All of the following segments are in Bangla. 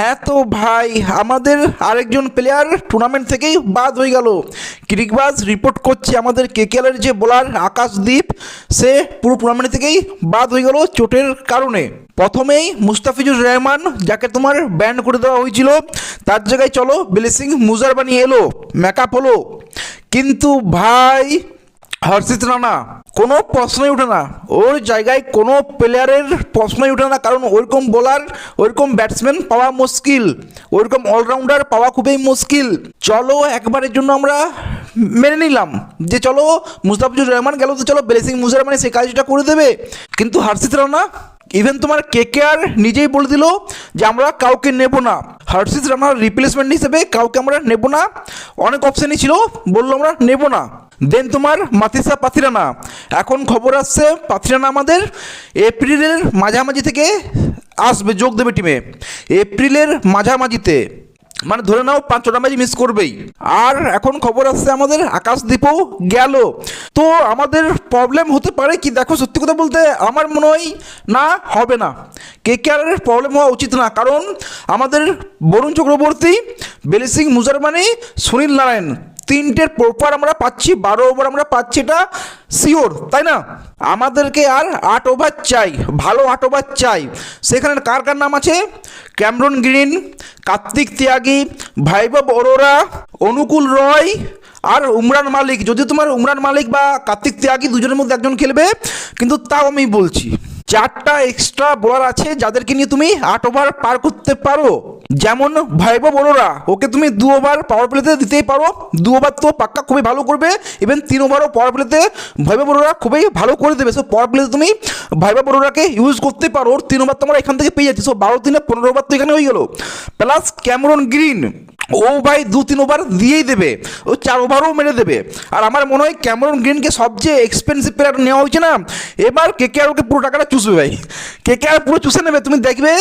হ্যাঁ তো ভাই, আমাদের আরেকজন প্লেয়ার টুর্নামেন্ট থেকেই বাদ হয়ে গেল। ক্রিকবাজ রিপোর্ট করছে আমাদের কেকেএলের যে বোলার আকাশদীপ, সে পুরো টুর্নামেন্ট থেকেই বাদ হয়ে গেল চোটের কারণে। প্রথমেই মুস্তাফিজুর রহমান, যাকে তোমার ব্যান্ড করে দেওয়া হয়েছিল, তার জায়গায় চলো ব্লেসিং মুজার বানিয়ে এলো, মেকআপ হলো। কিন্তু ভাই হর্ষিত রানা কোনো প্রশ্নই ওঠে না, ওর জায়গায় কোনো প্লেয়ারের প্রশ্নই ওঠে না, কারণ ওইরকম বোলার, ওইরকম ব্যাটসম্যান পাওয়া মুশকিল, ওইরকম অলরাউন্ডার পাওয়া খুবই মুশকিল। চলো একবারের জন্য আমরা মেনে নিলাম যে চলো মুস্তাফিজুর রহমান গেল, তো চলো ব্লেসিং মুজার মানে সে কাজটা করে দেবে। কিন্তু হর্ষিত রানা, ইভেন তোমার কেকেআর নিজেই বলে দিল যে আমরা কাউকে নেব না, হর্ষিত রানার রিপ্লেসমেন্ট হিসেবে কাউকে আমরা নেব না। অনেক অপশানই ছিল, বললো আমরা নেব না। দেন তোমার মাতিসা পাথিরানা, এখন খবর আসছে পাথিরানা আমাদের এপ্রিলের মাঝামাঝি থেকে আসবে, যোগ দেবে টিমে এপ্রিলের মাঝামাঝিতে, মানে ধরে নাও 5-6টা ম্যাচ মিস করবেই। আর এখন খবর আসছে আমাদের আকাশদীপও গেল। তো আমাদের প্রবলেম হতে পারে কি, দেখো সত্যি কথা বলতে আমার মনে হয় না, হবে না, কেকেআরের প্রবলেম হওয়া উচিত না, কারণ আমাদের বরুণ চক্রবর্তী, ব্লেসিং মুজার মানে সুনীল নারায়ণ, তিনটের প্রপার আমরা পাচ্ছি, 12 ওভার আমরা পাচ্ছি, এটা শিওর, তাই না? আমাদেরকে আর 8 ওভার চাই, ভালো 8 ওভার চাই। সেখানে কার কার নাম আছে? ক্যামরন গ্রিন, কার্তিক ত্যাগী, বৈভব অরোরা, অনুকূল রয় আর উমরান মালিক। যদি তোমার উমরান মালিক বা কার্তিক ত্যাগী দুজনের মধ্যে একজন খেলবে, কিন্তু তাও আমি বলছি 4টা এক্সট্রা বোলার আছে যাদেরকে নিয়ে তুমি 8 ওভার পার করতে পারো। যেমন বৈভব অরোরা, ওকে তুমি 2 ওভার পাওয়ার প্লেতে দিতেই পারো, 2 ওভার তো পাক্কা খুবই ভালো করবে। ইভেন 3 ওভারও পাওয়ার প্লেতে বৈভব অরোরা খুবই ভালো করে দেবে। সো পাওয়ার প্লেতে তুমি বৈভব অরোরাকে ইউজ করতে পারো, ওর 3 ওভার তোমরা এখান থেকে পেয়ে যাচ্ছি। সো 12-3-15 ওভার তো এখানে হয়ে গেল। প্লাস ক্যামরন গ্রিন, ও ভাই 2-3 ওভার দিয়েই দেবে, ও 4 ওভারও মেরে দেবে। আর আমার মনে হয় ক্যামরন গ্রিনকে সবচেয়ে এক্সপেন্সিভ প্লেয়ার নেওয়া হয়েছে না, এবার কেকেআর ওকে পুরো টাকাটা চুষবে ভাই, কেকেআর পুরো চুষে নেবে। তুমি দেখবে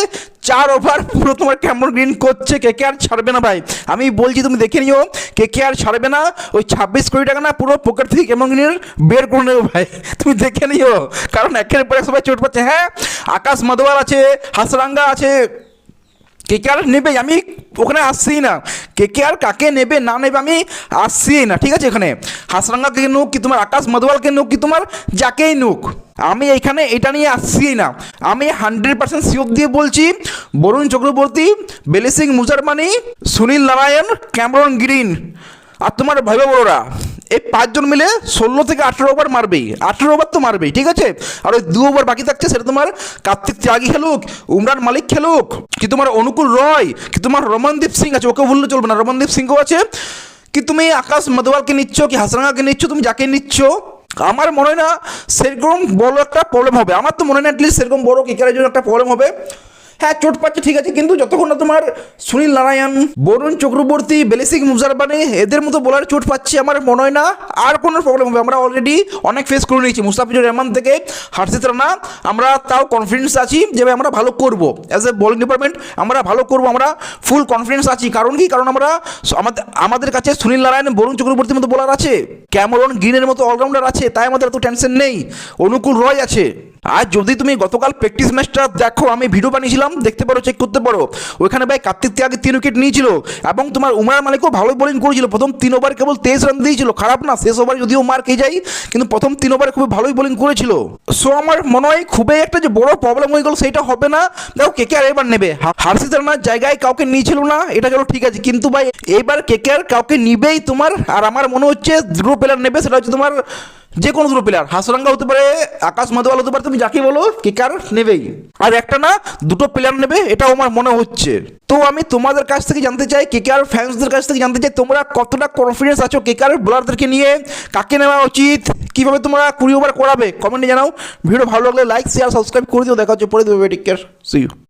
4 ওভার পুরো তোমার ক্যামরন গ্রিন করছে, কেকেআর ছাড়বে না ভাই, আমি বলছি, তুমি দেখে নিও, কেকেআর ছাড়বে না। ওই 26 কোটি টাকা না পুরো পকেট থেকে ক্যামরন গ্রিনের বের করে নেবে ভাই, তুমি দেখে নিও, কারণ একের পরে সবাই চোট পাচ্ছে। হ্যাঁ, আকাশ মাদওয়াল আছে, হাসরাঙ্গা আছে, কেকেআর নেবে, আমি ওখানে আসছি না, কেকেআর কাকে নেবে না নেবে আমি আসছি না, ঠিক আছে? এখানে হাসরাঙ্গাকে নুক কি তোমার আকাশ মাদওয়ালকে নুক কি তোমার যাকেই নুক, আমি এখানে এটা নিয়ে আসছি না। আমি 100% শিওর দিয়ে বলছি, বরুণ চক্রবর্তী, ব্লেসিং মুজার মানে, সুনীল নারায়ণ, ক্যামরন গ্রিন আর তোমার বৈভব অরোরা, এই 5 জন মিলে 16 থেকে 18 ওভার মারবেই, 18 ওভার তো মারবেই, ঠিক আছে? আর ওই 2 ওভার বাকি থাকছে, সেটা তোমার কার্তিক ত্যাগী খেলুক, উমরান মালিক খেলুক, কি তোমার অনুকূল রয়, কি তোমার রমনদীপ সিং আছে, ওকে ভুললে চলবে না, রমনদীপ সিংও আছে, কি তুমি আকাশ মাদওয়ালকে নিচ্ছ, কি হাসরাঙ্গাকে নিচ্ছ, তুমি যাকে নিচ্ছ, আমার মনে হয় না সেরকম বড় একটা প্রবলেম হবে। আমার তো মনে হয় না অ্যাটলিস্ট সেরকম বড় কেকেআরের জন্য একটা প্রবলেম হবে। হ্যাঁ, চোট পাচ্ছে ঠিক আছে, কিন্তু যতক্ষণ না তোমার সুনীল নারায়ণ, বরুণ চক্রবর্তী, ব্লেসিং মুজার মানে এদের মতো বোলার চোট পাচ্ছে, আমার মনে হয় না আর কোনো প্রবলেম হবে। আমরা অলরেডি অনেক ফেস করে নিয়েছি, মুস্তাফিজুর রহমান থেকে হর্ষিত রানা, আমরা তাও কনফিডেন্স আছি যে আমরা ভালো করব, অ্যাজ এ বোলিং ডিপার্টমেন্ট আমরা ভালো করব, আমরা ফুল কনফিডেন্স আছি। কারণ কি, কারণ আমরা আমাদের কাছে সুনীল নারায়ণ, বরুণ চক্রবর্তীর মতো বোলার আছে, ক্যামরন গ্রিনের মতো অলরাউন্ডার আছে, তাই আমাদের এত টেনশন নেই। অনুকূল রয় আছে। আর যদি তুমি গতকাল প্র্যাকটিস ম্যাচটা দেখো, আমি ভিডিও বানিয়েছিলাম, দেখতে পারো, চেক করতে পারো, ওইখানে ভাই কার্তিক ত্যাগী 3 উইকেট নিয়েছিল, এবং তোমার উমরান মালিকও ভালোই বোলিং করেছিল। প্রথম 3 ওভার কেবল 23 রান দিয়েছিল, খারাপ না, শেষ ওভার যদিও মার খেয়ে যায়, কিন্তু প্রথম 3 ওভারে খুবই ভালোই বোলিং করেছিল। সো আমার মনে হয় খুবই একটা যে বড় প্রবলেম হয়ে গেল সেইটা হবে না। দেখো কেকেআর এবার নেবে, হর্ষিত রানার জায়গায় কাউকে নিয়েছিল না, এটা চলো ঠিক আছে, কিন্তু ভাই এইবার কেকেআর কাউকে নিবেই তোমার। আর আমার মনে হচ্ছে 2 প্লেয়ার নেবে, সেটা হচ্ছে তোমার যে কোনো 2 প্লেয়ার, হাসরাঙ্গা হতে পারে, আকাশ মাদওয়াল হতে পারে, তুমি যাকে বলো, কেকেআর নেবেই। আর একটা না 2টো প্লেয়ার নেবে, এটাও আমার মনে হচ্ছে। তো আমি তোমাদের কাছ থেকে জানতে চাই, কেকেআর ফ্যান্সদের কাছ থেকে জানতে চাই, তোমরা কতটা কনফিডেন্স আছো কেকেআর বোলারদেরকে নিয়ে, কাকে নেওয়া উচিত, কীভাবে তোমরা 20 ওভার করাবে, কমেন্টে জানাও। ভিডিও ভালো লাগলে লাইক, শেয়ার, সাবস্ক্রাইব করে দিও। দেখা হচ্ছে পরে দেবে, টেক কেয়ার, সি ইউ।